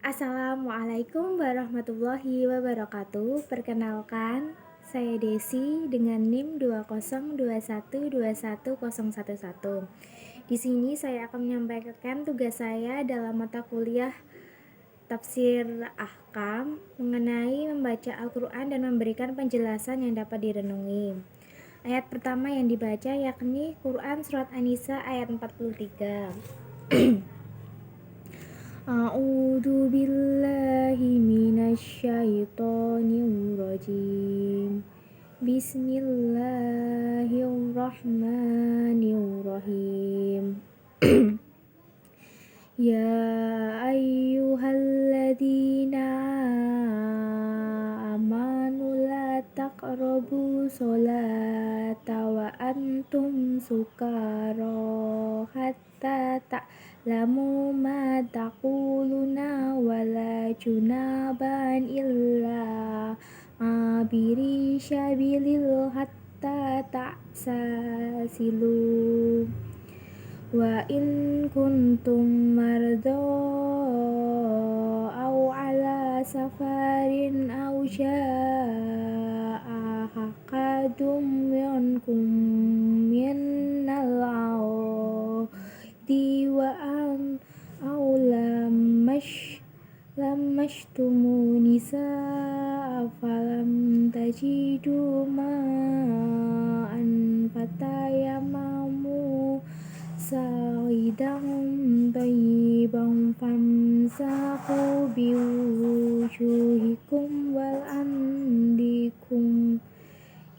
Assalamualaikum warahmatullahi wabarakatuh. Perkenalkan, saya Desi dengan NIM 20212121011. Di sini saya akan menyampaikan tugas saya dalam mata kuliah Tafsir Ahkam mengenai membaca Al-Quran dan memberikan penjelasan yang dapat direnungi. Ayat pertama yang dibaca yakni Quran Surat An-Nisa ayat 43. A'udzu billahi minasyaitonir rajim. Bismillahirrahmanirrahim. Ya ayyuhalladzina amanu la taqrabu sholata wa antum sukara hatta ta'lamu ma taquluna wala junaban illa abiri syabilil hatta ta'sasilu wa in kuntum marda aw ala safarin aw jaa'a ahadum minkum minal audi wa an aw lamashtumu nisaa falam tajidu ma'an fatayamamu sa'idan thayyiban famsahu biwujuhikum wal andikum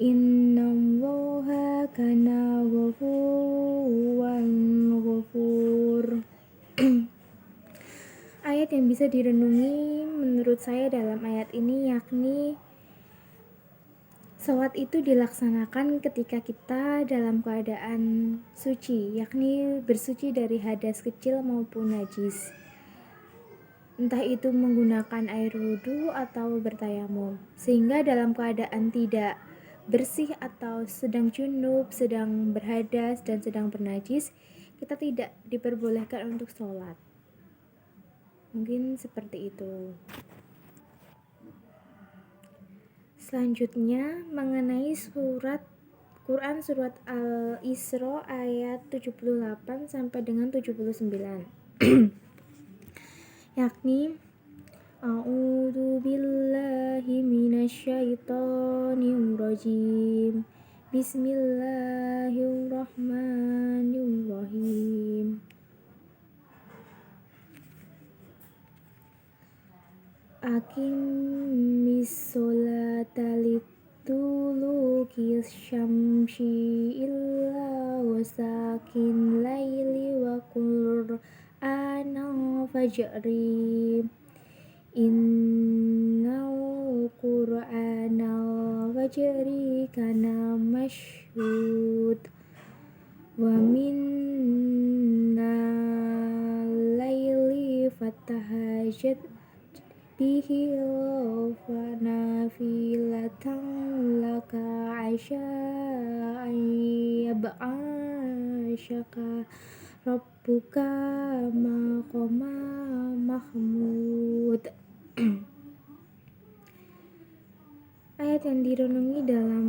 innallaha kana ghafuran ghafur. Ayat yang bisa direnungi menurut saya dalam ayat ini yakni sholat itu dilaksanakan ketika kita dalam keadaan suci, yakni bersuci dari hadas kecil maupun najis. Entah itu menggunakan air wudhu atau bertayamum. Sehingga dalam keadaan tidak bersih atau sedang junub, sedang berhadas dan sedang bernajis, kita tidak diperbolehkan untuk sholat. Mungkin seperti itu. Selanjutnya mengenai Quran surat Al-Isra ayat 78 sampai dengan 79. Yakni A'udzu billahi minasyaitonir rajim. Bismillahirrahmanirrahim. Aqimis sholata liduluki syamsi illa wasakin laili wa qur'anal fajri innal qur'anal fajri kana masyhud wa minnal laili fatahajjat bihi nafilatan laka asya'an yab'asyaka rabbuka maqama mahmud. Ayat yang direnungi dalam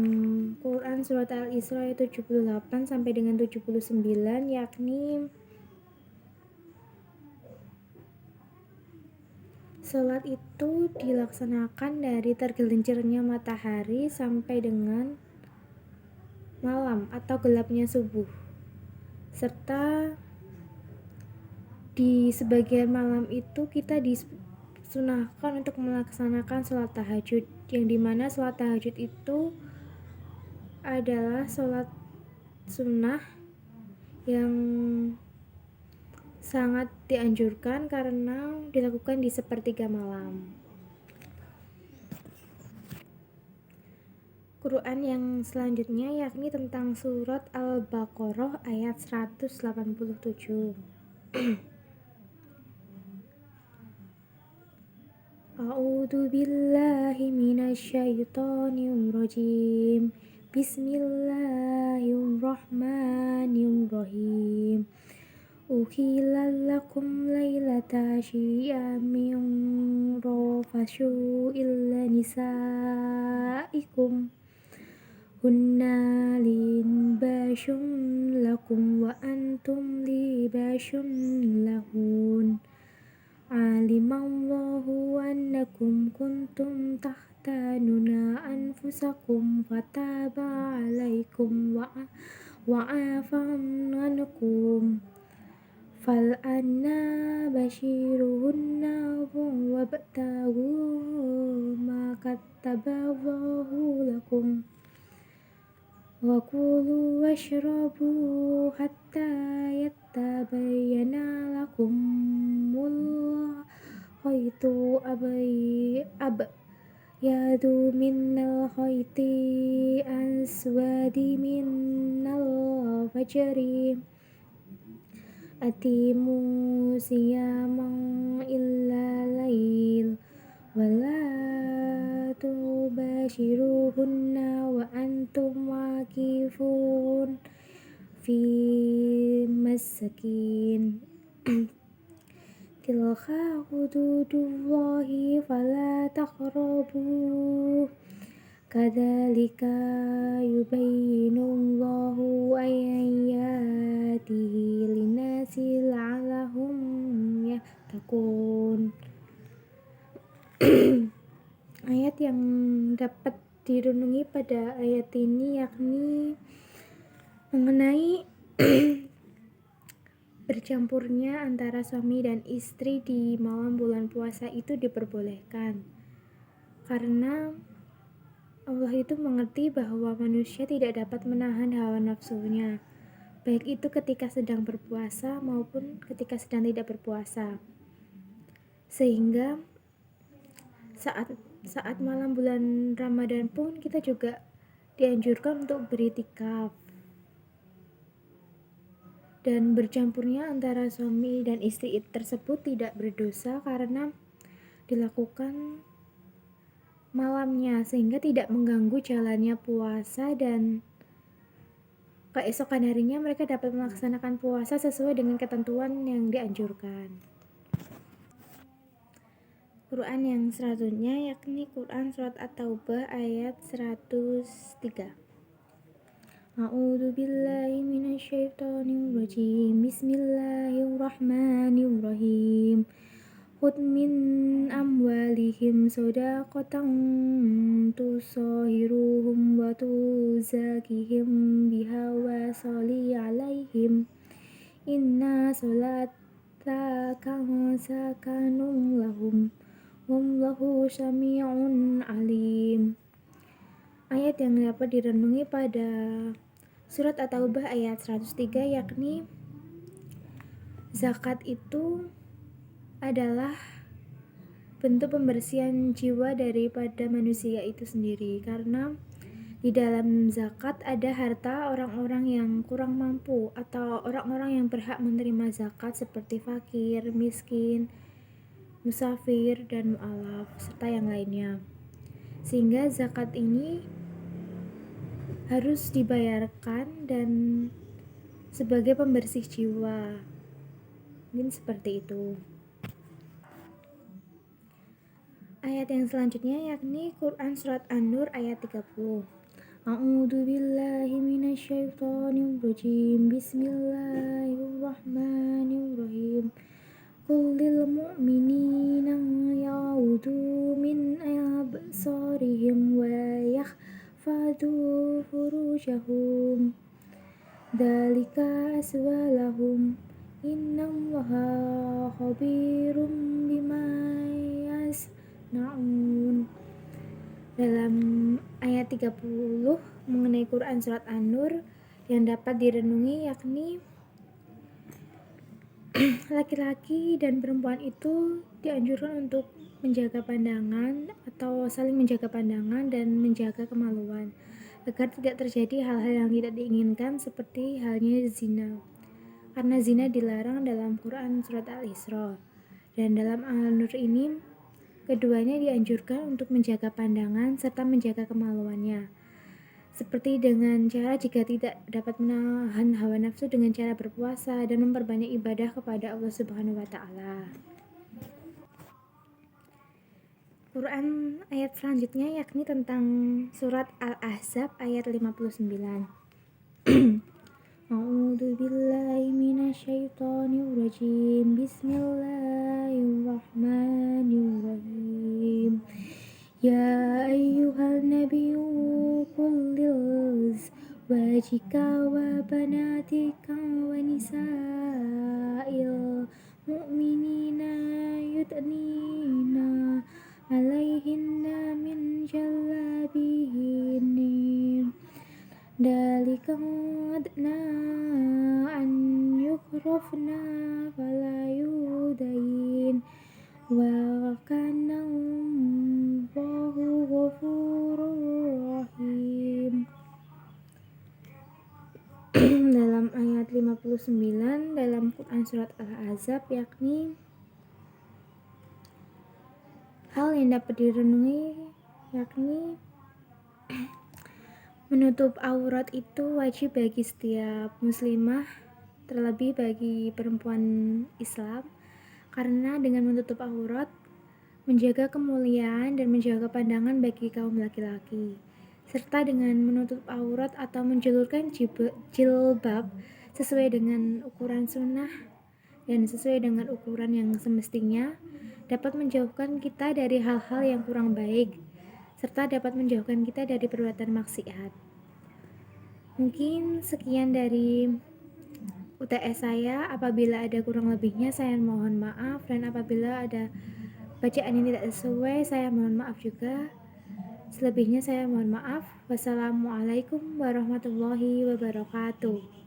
Quran surat Al-Isra ayat 78 sampai dengan 79 yakni sholat itu dilaksanakan dari tergelincirnya matahari sampai dengan malam atau gelapnya subuh. Serta di sebagian malam itu kita disunahkan untuk melaksanakan sholat tahajud, yang dimana sholat tahajud itu adalah sholat sunnah yang sangat dianjurkan karena dilakukan di sepertiga malam. Quran yang selanjutnya yakni tentang surat Al-Baqarah ayat 187. A'udzu billahi minasyaitonir rajim. Bismillahirrahmanirrahim. uhilal lakum laylata syiyamin rafashu illa nisaikum hunna libashun lakum wa antum libashun lahun alimallahu annakum kuntum tahtanuna anfusakum fataba alaikum wa'afan ankum fal'anna bashiruhunna wabtagu ma kataballahu lakum wa kulu washrabu hatta yattabayyana lakumul khaytu abyadu minal khayti aswadi minal fajri atimu siyaman illa lail wala tubashiruhunna wa antum wakifun fi masakin tilka hududullahi fala taqrabu kadzalika yubayyinullahu ayatihi linnasi la'allahum yattaqun. Ayat yang dapat direnungi pada ayat ini yakni mengenai bercampurnya antara suami dan istri di malam bulan puasa itu diperbolehkan karena Allah itu mengerti bahwa manusia tidak dapat menahan hawa nafsunya, baik itu ketika sedang berpuasa maupun ketika sedang tidak berpuasa. Sehingga saat malam bulan Ramadan pun kita juga dianjurkan untuk beriktikaf. Dan bercampurnya antara suami dan istri tersebut tidak berdosa karena dilakukan malamnya, sehingga tidak mengganggu jalannya puasa dan keesokan harinya mereka dapat melaksanakan puasa sesuai dengan ketentuan yang dianjurkan. Quran yang selanjutnya yakni Quran Surat At-Taubah ayat 103. A'udzu billahi minasyaitonir rajim. Bismillahirrahmanirrahim. Khudh min amwalihim shadaqatan tusahhiruhum wa tuzakihim biha wa sholli alaihim inna sholataka sakanun lahum wallahu sami'un alim. Ayat yang dapat direnungi pada Surat At-Taubah ayat 103 yakni zakat itu adalah bentuk pembersihan jiwa daripada manusia itu sendiri, karena di dalam zakat ada harta orang-orang yang kurang mampu atau orang-orang yang berhak menerima zakat seperti fakir, miskin, musafir, dan mu'alaf serta yang lainnya, sehingga zakat ini harus dibayarkan dan sebagai pembersih jiwa. Mungkin seperti itu. Ayat yang selanjutnya yakni Quran Surat An-Nur ayat 30. A'udzu billahi minasyaitonir rajim. Bismillahirrahmanirrahim. Qul lil mu'minina ya'udzu min absarihim wa yahfadzu furujahum. Dzalika aswalahum. Innallaha khabirum bima yasnaun. Dalam ayat 30 mengenai Quran Surat An-Nur yang dapat direnungi yakni laki-laki dan perempuan itu dianjurkan untuk menjaga pandangan atau saling menjaga pandangan dan menjaga kemaluan agar tidak terjadi hal-hal yang tidak diinginkan seperti halnya zina, karena zina dilarang dalam Quran Surat Al-Isra. Dan dalam Al-Nur ini keduanya dianjurkan untuk menjaga pandangan serta menjaga kemaluannya. seperti dengan cara jika tidak dapat menahan hawa nafsu dengan cara berpuasa dan memperbanyak ibadah kepada Allah Subhanahu wa taala. Quran ayat selanjutnya yakni tentang surat Al-Ahzab ayat 59. A'udzu billahi minasyaitonir rajim. Bismillahirrahmanirrahim. Ya ayyuhan nabiyyu qul lizwajika wa banatika wa nisa'il mu'minina yudnina alaihinna min jalabihin dalika adna an yukhrafna fala yudayin wa kana Allahu ghafurur rahim. Dalam ayat 59 dalam Quran surat Al-Ahzab yakni hal yang dapat direnungi yakni menutup aurat itu wajib bagi setiap muslimah, terlebih bagi perempuan Islam, karena dengan menutup aurat menjaga kemuliaan dan menjaga pandangan bagi kaum laki-laki, serta dengan menutup aurat atau menjulurkan jilbab sesuai dengan ukuran sunnah dan sesuai dengan ukuran yang semestinya dapat menjauhkan kita dari hal-hal yang kurang baik, serta dapat menjauhkan kita dari perbuatan maksiat. Mungkin sekian dari UTS saya. Apabila ada kurang lebihnya saya mohon maaf, dan apabila ada bacaan yang tidak sesuai saya mohon maaf juga. Selebihnya saya mohon maaf. Wassalamualaikum warahmatullahi wabarakatuh.